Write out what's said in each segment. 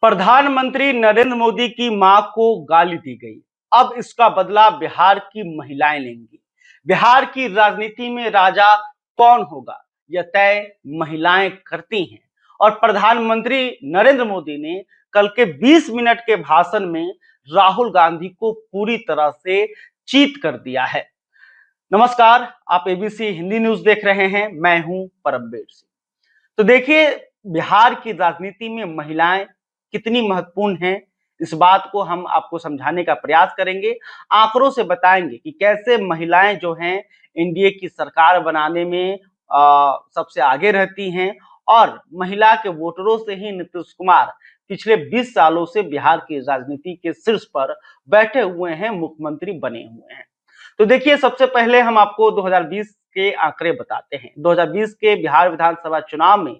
प्रधानमंत्री नरेंद्र मोदी की मां को गाली दी गई। अब इसका बदला बिहार की महिलाएं लेंगी। बिहार की राजनीति में राजा कौन होगा, यह तय महिलाएं करती हैं। और प्रधानमंत्री नरेंद्र मोदी ने कल के 20 मिनट के भाषण में राहुल गांधी को पूरी तरह से चीत कर दिया है। नमस्कार, आप एबीसी हिंदी न्यूज देख रहे हैं। मैं हूं परमवीर सिंह। तो देखिए, बिहार की राजनीति में महिलाएं कितनी महत्वपूर्ण हैं, इस बात को हम आपको समझाने का प्रयास करेंगे। आंकड़ों से बताएंगे कि कैसे महिलाएं जो हैं एनडीए की सरकार बनाने में सबसे आगे रहती हैं। और महिला के वोटरों से ही नीतीश कुमार पिछले 20 सालों से बिहार की राजनीति के शीर्ष पर बैठे हुए हैं, मुख्यमंत्री बने हुए हैं। तो देखिए, सबसे पहले हम आपको 2020 के आंकड़े बताते हैं। 2020 के बिहार विधानसभा चुनाव में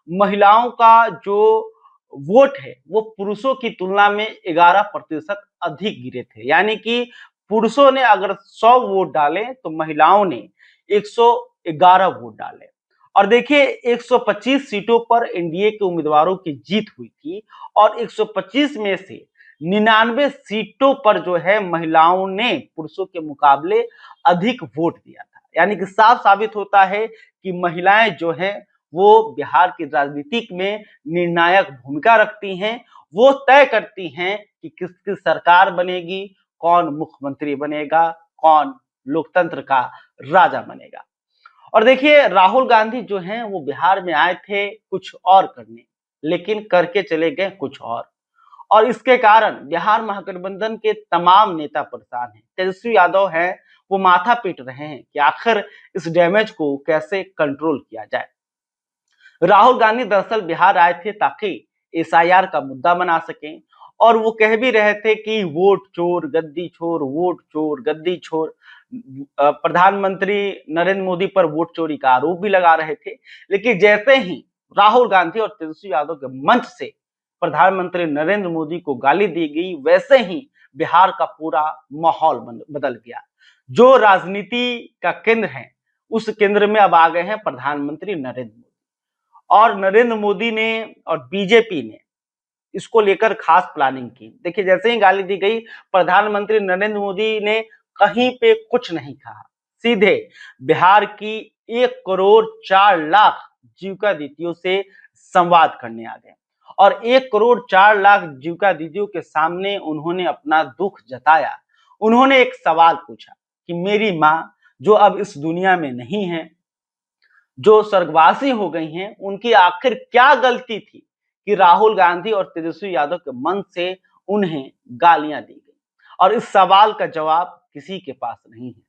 महिलाओं का जो वोट है वो पुरुषों की तुलना में 11% अधिक गिरे थे। यानी कि पुरुषों ने अगर 100 वोट डाले तो महिलाओं ने 111 वोट डाले। और देखिए, 125 सीटों पर एनडीए के उम्मीदवारों की जीत हुई थी और 125 में से 99 सीटों पर जो है महिलाओं ने पुरुषों के मुकाबले अधिक वोट दिया था। यानी कि साफ साबित होता है कि महिलाएं जो है वो बिहार की राजनीति में निर्णायक भूमिका रखती हैं। वो तय करती हैं कि किसकी सरकार बनेगी, कौन मुख्यमंत्री बनेगा, कौन लोकतंत्र का राजा बनेगा। और देखिए, राहुल गांधी जो हैं वो बिहार में आए थे कुछ और करने, लेकिन करके चले गए कुछ और इसके कारण बिहार महागठबंधन के तमाम नेता परेशान हैं। तेजस्वी यादव हैं, वो माथा पीट रहे हैं कि आखिर इस डैमेज को कैसे कंट्रोल किया जाए। राहुल गांधी दरअसल बिहार आए थे ताकि एसआईआर का मुद्दा बना सकें। और वो कह भी रहे थे कि वोट चोर गद्दी छोर, वोट चोर गद्दी छोर। प्रधानमंत्री नरेंद्र मोदी पर वोट चोरी का आरोप भी लगा रहे थे। लेकिन जैसे ही राहुल गांधी और तेजस्वी यादव के मंच से प्रधानमंत्री नरेंद्र मोदी को गाली दी गई, वैसे ही बिहार का पूरा माहौल बदल गया। जो राजनीति का केंद्र है, उस केंद्र में अब आ गए हैं प्रधानमंत्री नरेंद्र मोदी। और नरेंद्र मोदी ने और बीजेपी ने इसको लेकर खास प्लानिंग की। देखिए, जैसे ही गाली दी गई, प्रधानमंत्री नरेंद्र मोदी ने कहीं पे कुछ नहीं कहा, सीधे बिहार की 1 करोड़ 4 लाख जीविका दीदियों से संवाद करने आ गए। और 1 करोड़ 4 लाख जीविका दीदियों के सामने उन्होंने अपना दुख जताया। उन्होंने एक सवाल पूछा कि मेरी माँ जो अब इस दुनिया में नहीं है, जो स्वर्गवासी हो गई हैं, उनकी आखिर क्या गलती थी कि राहुल गांधी और तेजस्वी यादव के मन से उन्हें गालियां दी गई। और इस सवाल का जवाब किसी के पास नहीं है।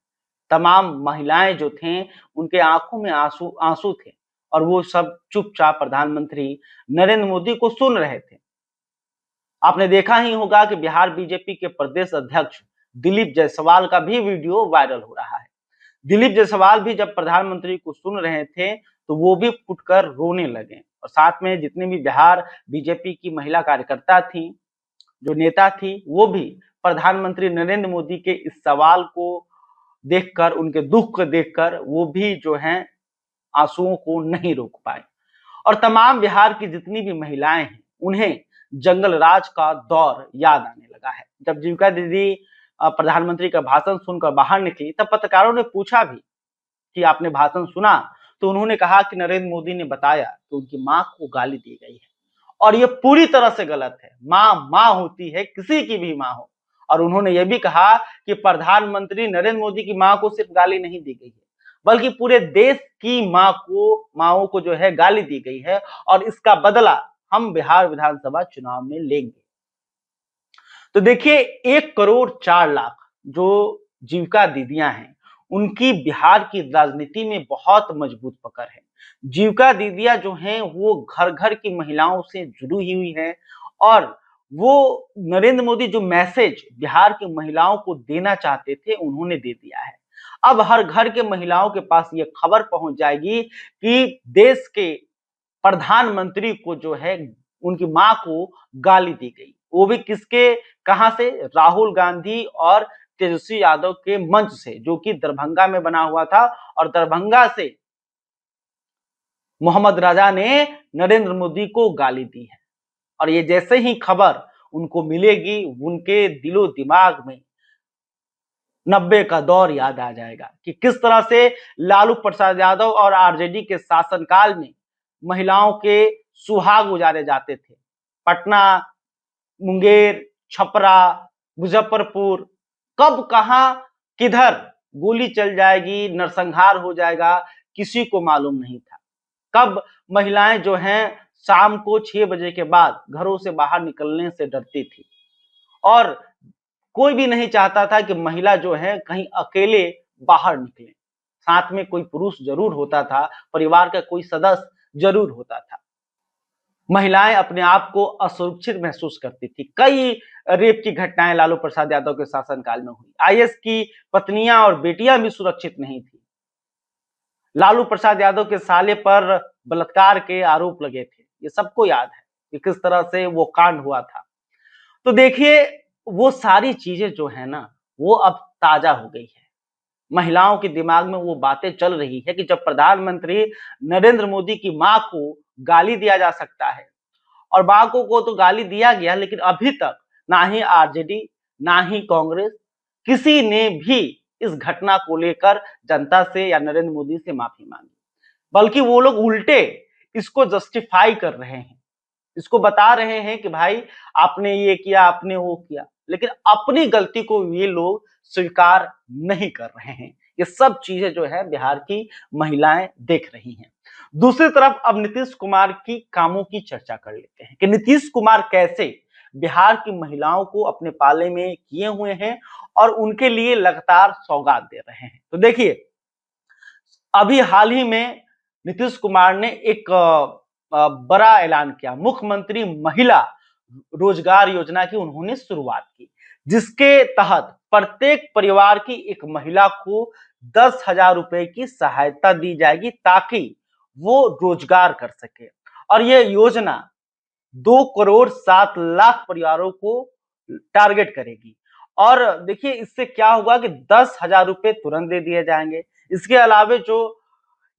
तमाम महिलाएं जो थे, उनके आंखों में आंसू आंसू थे और वो सब चुपचाप प्रधानमंत्री नरेंद्र मोदी को सुन रहे थे। आपने देखा ही होगा कि बिहार बीजेपी के प्रदेश अध्यक्ष दिलीप जायसवाल का भी वीडियो वायरल हो रहा है। दिलीप जायसवाल भी जब प्रधानमंत्री को सुन रहे थे तो वो भी फुटकर रोने लगे। और साथ में जितने भी बिहार बीजेपी की महिला कार्यकर्ता थी, जो नेता थी, वो भी प्रधानमंत्री नरेंद्र मोदी के इस सवाल को देखकर, उनके दुख को देखकर वो भी जो है आंसुओं को नहीं रोक पाए। और तमाम बिहार की जितनी भी महिलाएं हैं, उन्हें जंगल राज का दौर याद आने लगा है। जब जीविका दीदी प्रधानमंत्री का भाषण सुनकर बाहर निकली, तब पत्रकारों ने पूछा भी कि आपने भाषण सुना? तो उन्होंने कहा कि नरेंद्र मोदी ने बताया कि उनकी मां को गाली दी गई है और ये पूरी तरह से गलत है। मां मां होती है, किसी की भी मां हो। और उन्होंने ये भी कहा कि प्रधानमंत्री नरेंद्र मोदी की मां को सिर्फ गाली नहीं दी गई है, बल्कि पूरे देश की माओं को जो है गाली दी गई है। और इसका बदला हम बिहार विधानसभा चुनाव में लेंगे। तो देखिए, 1 करोड़ 4 लाख जो जीविका दीदियां हैं, उनकी बिहार की राजनीति में बहुत मजबूत पकड़ है। जीविका दीदियां जो हैं वो घर घर की महिलाओं से जुड़ी हुई हैं। और वो नरेंद्र मोदी जो मैसेज बिहार की महिलाओं को देना चाहते थे, उन्होंने दे दिया है। अब हर घर के महिलाओं के पास ये खबर पहुंच जाएगी कि देश के प्रधानमंत्री को जो है उनकी मां को गाली दी गई। वो भी किसके, कहां से? राहुल गांधी और तेजस्वी यादव के मंच से, जो कि दरभंगा में बना हुआ था। और दरभंगा से मोहम्मद राजा ने नरेंद्र मोदी को गाली दी है। और ये जैसे ही खबर उनको मिलेगी, उनके दिलो दिमाग में 90 का दौर याद आ जाएगा कि किस तरह से लालू प्रसाद यादव और आरजेडी के शासनकाल में महिलाओं के सुहाग उजारे जाते थे। पटना, मुंगेर, छपरा, मुजफ्फरपुर, कब कहां किधर गोली चल जाएगी, नरसंहार हो जाएगा, किसी को मालूम नहीं था। कब महिलाएं जो हैं शाम को 6 बजे के बाद घरों से बाहर निकलने से डरती थी और कोई भी नहीं चाहता था कि महिला जो है कहीं अकेले बाहर निकले। साथ में कोई पुरुष जरूर होता था, परिवार का कोई सदस्य जरूर होता था। महिलाएं अपने आप को असुरक्षित महसूस करती थी। कई रेप की घटनाएं लालू प्रसाद यादव के शासनकाल में हुई। आईएएस की पत्नियां और बेटियां भी सुरक्षित नहीं थी। लालू प्रसाद यादव के साले पर बलात्कार के आरोप लगे थे। ये सबको याद है कि किस तरह से वो कांड हुआ था। तो देखिए, वो सारी चीजें जो है ना, वो अब ताजा हो गई है। महिलाओं के दिमाग में वो बातें चल रही है कि जब प्रधानमंत्री नरेंद्र मोदी की मां को गाली दिया जा सकता है, और मां को तो गाली दिया गया, लेकिन अभी तक ना ही आरजेडी ना ही कांग्रेस किसी ने भी इस घटना को लेकर जनता से या नरेंद्र मोदी से माफी मांगी, बल्कि वो लोग उल्टे इसको जस्टिफाई कर रहे हैं। इसको बता रहे हैं कि भाई आपने ये किया, आपने वो किया, लेकिन अपनी गलती को ये लोग स्वीकार नहीं कर रहे हैं। ये सब चीजें जो है बिहार की महिलाएं देख रही हैं। दूसरी तरफ अब नीतीश कुमार की कामों की चर्चा कर लेते हैं कि नीतीश कुमार कैसे बिहार की महिलाओं को अपने पाले में किए हुए हैं और उनके लिए लगातार सौगात दे रहे हैं। तो देखिए, अभी हाल ही में नीतीश कुमार ने एक बड़ा ऐलान किया। मुख्यमंत्री महिला रोजगार योजना की उन्होंने शुरुआत की, जिसके तहत प्रत्येक परिवार की एक महिला को 10,000 रुपए की सहायता दी जाएगी ताकि वो रोजगार कर सके। और ये योजना 2,07,00,000 परिवारों को टारगेट करेगी। और देखिए, इससे क्या होगा कि 10,000 रुपए तुरंत दे दिए जाएंगे। इसके अलावे जो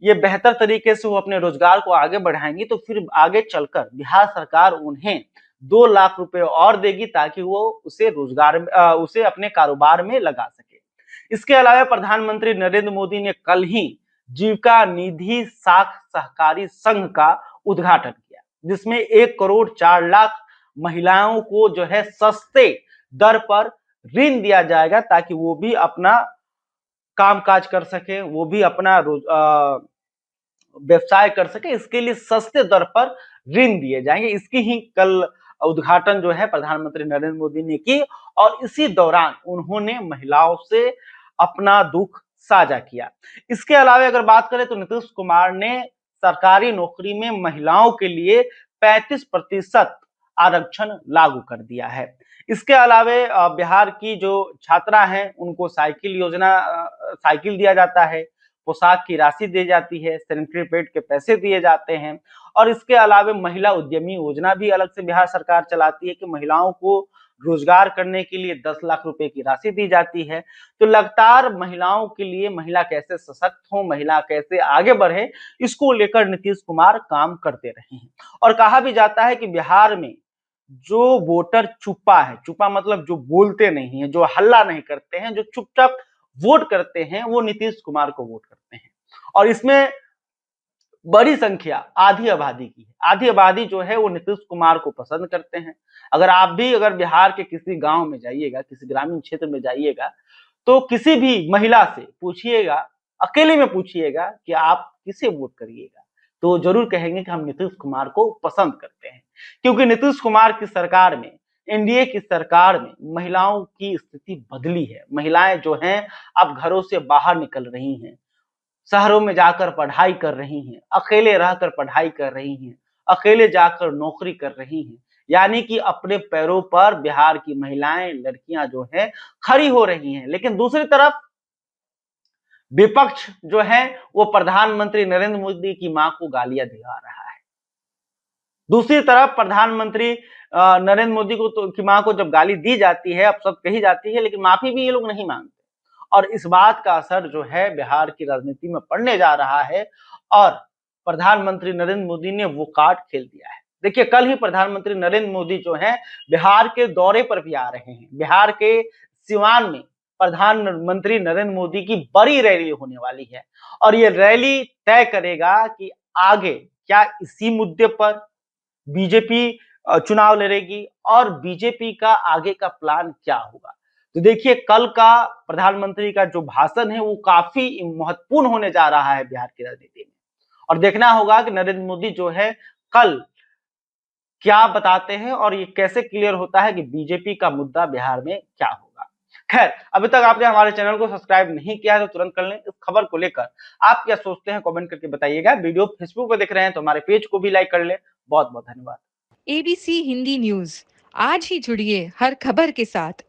ये बेहतर तरीके से वो अपने रोजगार को आगे बढ़ाएंगी, तो फिर आगे चलकर बिहार सरकार उन्हें 2 लाख रुपए और देगी ताकि वो उसे अपने कारोबार में लगा सके। इसके अलावा प्रधानमंत्री नरेंद्र मोदी ने कल ही जीविका निधि साख सहकारी संघ का उद्घाटन किया, जिसमें 1,04,00,000 महिलाओं को जो है सस्ते दर पर ऋण दिया जाएगा ताकि वो भी अपना कामकाज कर सके, वो भी अपना व्यवसाय कर सके। इसके लिए सस्ते दर पर ऋण दिए जाएंगे। इसकी ही कल उद्घाटन जो है प्रधानमंत्री नरेंद्र मोदी ने की और इसी दौरान उन्होंने महिलाओं से अपना दुख साझा किया। इसके अलावा अगर बात करें तो नीतीश कुमार ने सरकारी नौकरी में महिलाओं के लिए 35% आरक्षण लागू कर दिया है। इसके अलावा बिहार की जो छात्रा हैं उनको साइकिल दिया जाता है, पोशाक की राशि दी जाती है, सैनिटरी पैड के पैसे दिए जाते हैं। और इसके अलावा महिला उद्यमी योजना भी अलग से बिहार सरकार चलाती है कि महिलाओं को रोजगार करने के लिए 10 लाख रुपए की राशि दी जाती है। तो लगातार महिलाओं के लिए, महिला कैसे सशक्त हो, महिला कैसे आगे बढ़े, इसको लेकर नीतीश कुमार काम करते रहे हैं। और कहा भी जाता है कि बिहार में जो वोटर चुप्पा है, चुप्पा मतलब जो बोलते नहीं है, जो हल्ला नहीं करते हैं, जो चुपचाप वोट करते हैं, वो नीतीश कुमार को वोट करते हैं। और इसमें बड़ी संख्या आधी आबादी की है। आधी आबादी जो है वो नीतीश कुमार को पसंद करते हैं। अगर बिहार के किसी गांव में जाइएगा, किसी ग्रामीण क्षेत्र में जाइएगा, तो किसी भी महिला से पूछिएगा, अकेले में पूछिएगा कि आप किसे वोट करिएगा, तो जरूर कहेंगे कि हम नीतीश कुमार को पसंद करते हैं। क्योंकि नीतीश कुमार की सरकार में, एनडीए की सरकार में महिलाओं की स्थिति बदली है। महिलाएं जो हैं अब घरों से बाहर निकल रही हैं, शहरों में जाकर पढ़ाई कर रही हैं, अकेले रहकर पढ़ाई कर रही हैं, अकेले जाकर नौकरी कर रही हैं। यानी कि अपने पैरों पर बिहार की महिलाएं, लड़कियां जो हैं खड़ी हो रही हैं। लेकिन दूसरी तरफ विपक्ष जो है वो प्रधानमंत्री नरेंद्र मोदी की मां को गालियां दिला रहा है। दूसरी तरफ प्रधानमंत्री नरेंद्र मोदी की मां को जब गाली दी जाती है, अब सब कही जाती है, लेकिन माफी भी ये लोग नहीं मांगते। और इस बात का असर जो है बिहार की राजनीति में पड़ने जा रहा है और प्रधानमंत्री नरेंद्र मोदी ने वो कार्ड खेल दिया है। देखिए कल ही प्रधानमंत्री नरेंद्र मोदी जो है बिहार के दौरे पर भी आ रहे हैं। बिहार के सिवान में प्रधानमंत्री नरेंद्र मोदी की बड़ी रैली होने वाली है और ये रैली तय करेगा कि आगे क्या इसी मुद्दे पर बीजेपी चुनाव लड़ेगी और बीजेपी का आगे का प्लान क्या होगा। तो देखिए कल का प्रधानमंत्री का जो भाषण है वो काफी महत्वपूर्ण होने जा रहा है बिहार की राजनीति में और देखना होगा कि नरेंद्र मोदी जो है कल क्या बताते हैं और ये कैसे क्लियर होता है कि बीजेपी का मुद्दा बिहार में क्या होगा। खैर अभी तक आपने हमारे चैनल को सब्सक्राइब नहीं किया है तो तुरंत कर लें। इस खबर को लेकर आप क्या सोचते हैं कमेंट करके बताइएगा। वीडियो फेसबुक पर देख रहे हैं तो हमारे पेज को भी लाइक कर लें। बहुत बहुत धन्यवाद। एबीसी हिंदी न्यूज आज ही जुड़िए हर खबर के साथ